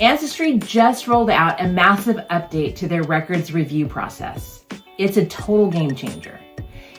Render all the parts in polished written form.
Ancestry just rolled out a massive update to their records review process. It's a total game changer.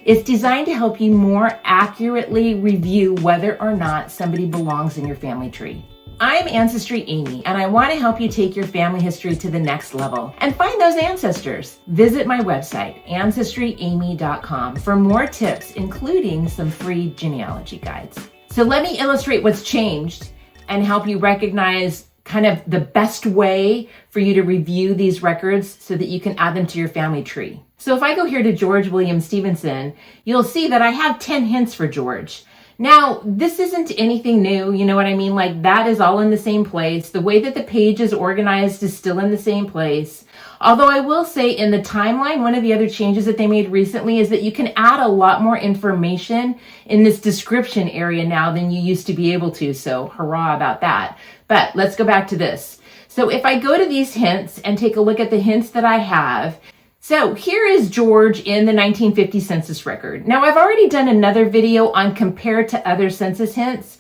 It's designed to help you more accurately review whether or not somebody belongs in your family tree. I'm Ancestry Aimee, and I want to help you take your family history to the next level and find those ancestors. Visit my website, ancestryamee.com, for more tips, including some free genealogy guides. So let me illustrate what's changed and help you recognize kind of the best way for you to review these records so that you can add them to your family tree. So if I go here to George William Stevenson, you'll see that I have 10 hints for George. Now, this isn't anything new, you know what I mean? Like, that is all in the same place. The way that the page is organized is still in the same place. Although I will say in the timeline, one of the other changes that they made recently is that you can add a lot more information in this description area now than you used to be able to. So hurrah about that. But let's go back to this. So if I go to these hints and take a look at the hints that I have, so here is George in the 1950 census record. Now, I've already done another video on compared to other census hints.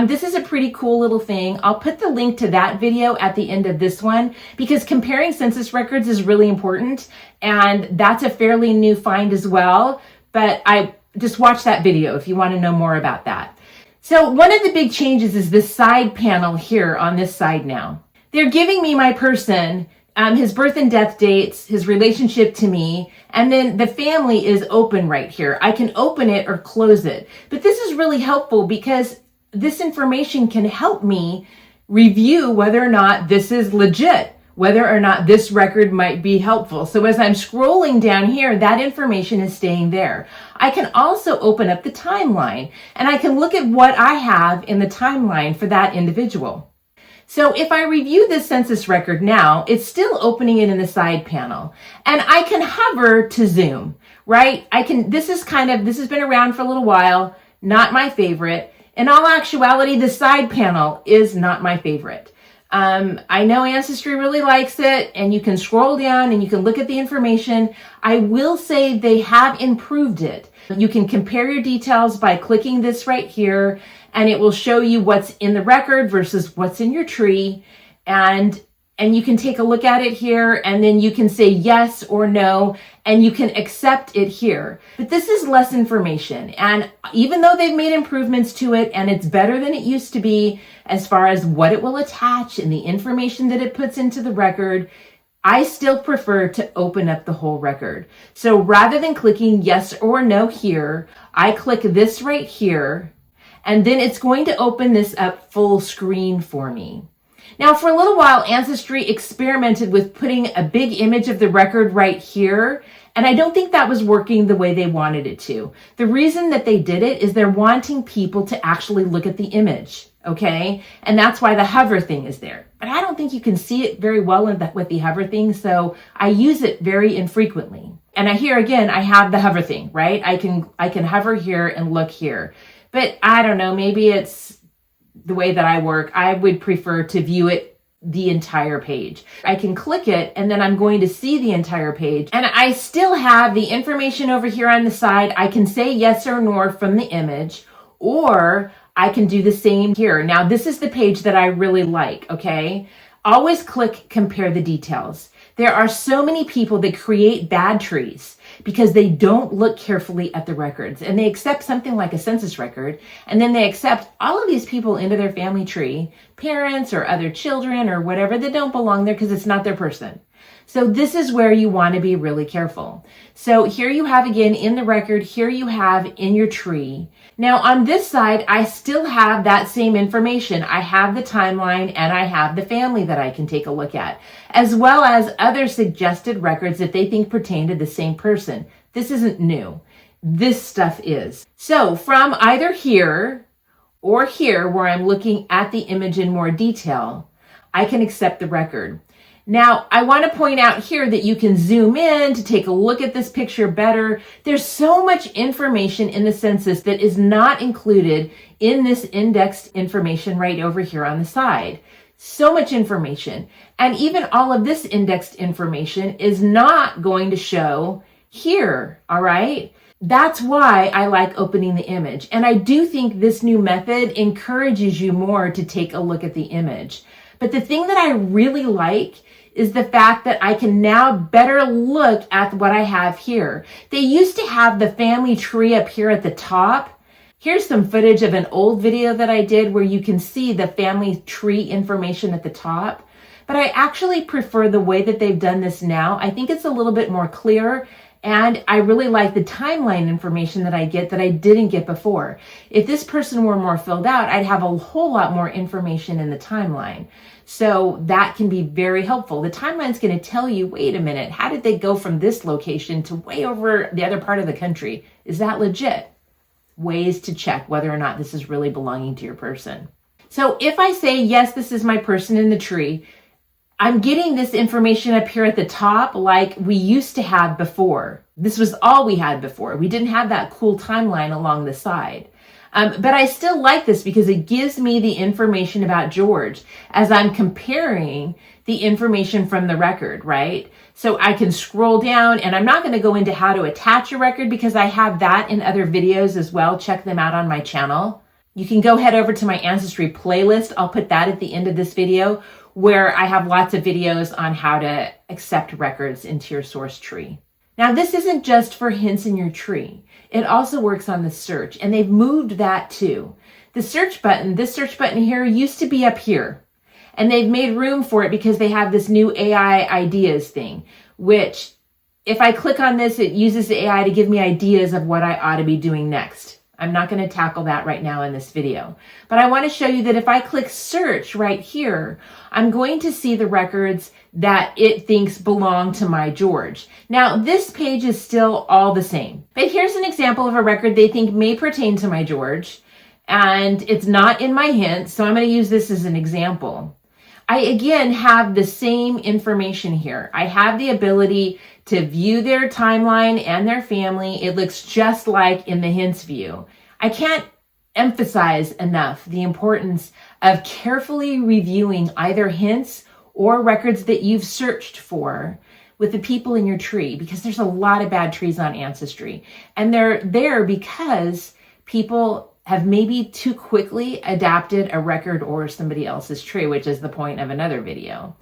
This is a pretty cool little thing. I'll put the link to that video at the end of this one because comparing census records is really important, and that's a fairly new find as well. But I just watch that video if you want to know more about that. So one of the big changes is this side panel here on this side now. They're giving me my person, his birth and death dates, his relationship to me, and then the family is open right here. I can open it or close it. But this is really helpful because this information can help me review whether or not this is legit, whether or not this record might be helpful. So as I'm scrolling down here, that information is staying there. I can also open up the timeline, and I can look at what I have in the timeline for that individual. So if I review this census record now, it's still opening it in the side panel, and I can hover to zoom, right? This has been around for a little while, not my favorite. In all actuality, the side panel is not my favorite. I know Ancestry really likes it, and you can scroll down and you can look at the information. I will say they have improved it. You can compare your details by clicking this right here, and it will show you what's in the record versus what's in your tree. And you can take a look at it here, and then you can say yes or no, and you can accept it here. But this is less information. And even though they've made improvements to it, and it's better than it used to be as far as what it will attach and the information that it puts into the record, I still prefer to open up the whole record. So rather than clicking yes or no here, I click this right here, and then it's going to open this up full screen for me. Now, for a little while, Ancestry experimented with putting a big image of the record right here, and I don't think that was working the way they wanted it to. The reason that they did it is they're wanting people to actually look at the image, okay? And that's why the hover thing is there. But I don't think you can see it very well with the hover thing, so I use it very infrequently. And here again, I have the hover thing, right? I can hover here and look here. But I don't know, maybe it's the way that I work. I would prefer to view it the entire page. I can click it, and then I'm going to see the entire page. And I still have the information over here on the side. I can say yes or no from the image, or I can do the same here. Now, this is the page that I really like, okay? Always click compare the details. There are so many people that create bad trees because they don't look carefully at the records, and they accept something like a census record, and then they accept all of these people into their family tree, parents or other children or whatever, that don't belong there because it's not their person. So this is where you want to be really careful. So here you have again in the record, here you have in your tree. Now on this side, I still have that same information. I have the timeline and I have the family that I can take a look at, as well as other suggested records that they think pertain to the same person. This isn't new. This stuff is. So from either here or here, where I'm looking at the image in more detail, I can accept the record. Now, I want to point out here that you can zoom in to take a look at this picture better. There's so much information in the census that is not included in this indexed information right over here on the side. So much information. And even all of this indexed information is not going to show here, all right? That's why I like opening the image. And I do think this new method encourages you more to take a look at the image. But the thing that I really like is the fact that I can now better look at what I have here. They used to have the family tree up here at the top. Here's some footage of an old video that I did where you can see the family tree information at the top. But I actually prefer the way that they've done this now. I think it's a little bit more clear, and I really like the timeline information that I get that I didn't get before. If this person were more filled out, I'd have a whole lot more information in the timeline. So that can be very helpful. The timeline's going to tell you, wait a minute, how did they go from this location to way over the other part of the country? Is that legit? Ways to check whether or not this is really belonging to your person. So if I say, yes, this is my person in the tree, I'm getting this information up here at the top like we used to have before. This was all we had before. We didn't have that cool timeline along the side. But I still like this because it gives me the information about George as I'm comparing the information from the record, right? So I can scroll down, and I'm not going to go into how to attach a record because I have that in other videos as well. Check them out on my channel. You can go head over to my Ancestry playlist. I'll put that at the end of this video, where I have lots of videos on how to accept records into your source tree. Now, this isn't just for hints in your tree. It also works on the search, and they've moved that too. The search button, this search button here used to be up here, and they've made room for it because they have this new AI ideas thing, which if I click on this, it uses the AI to give me ideas of what I ought to be doing next. I'm not going to tackle that right now in this video, but I want to show you that if I click search right here, I'm going to see the records that it thinks belong to my George. Now, this page is still all the same, but here's an example of a record they think may pertain to my George, and it's not in my hints, so I'm going to use this as an example. I, again, have the same information here. I have the ability to view their timeline and their family. It looks just like in the hints view. I can't emphasize enough the importance of carefully reviewing either hints or records that you've searched for with the people in your tree, because there's a lot of bad trees on Ancestry. And they're there because people have maybe too quickly adapted a record or somebody else's tree, which is the point of another video.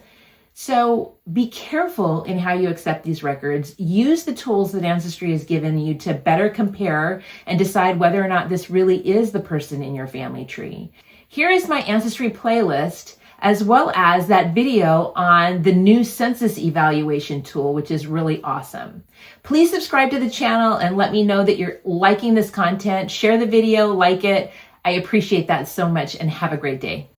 So be careful in how you accept these records. Use the tools that Ancestry has given you to better compare and decide whether or not this really is the person in your family tree. Here is my Ancestry playlist, as well as that video on the new census evaluation tool, which is really awesome. Please subscribe to the channel and let me know that you're liking this content. Share the video, like it. I appreciate that so much, and have a great day.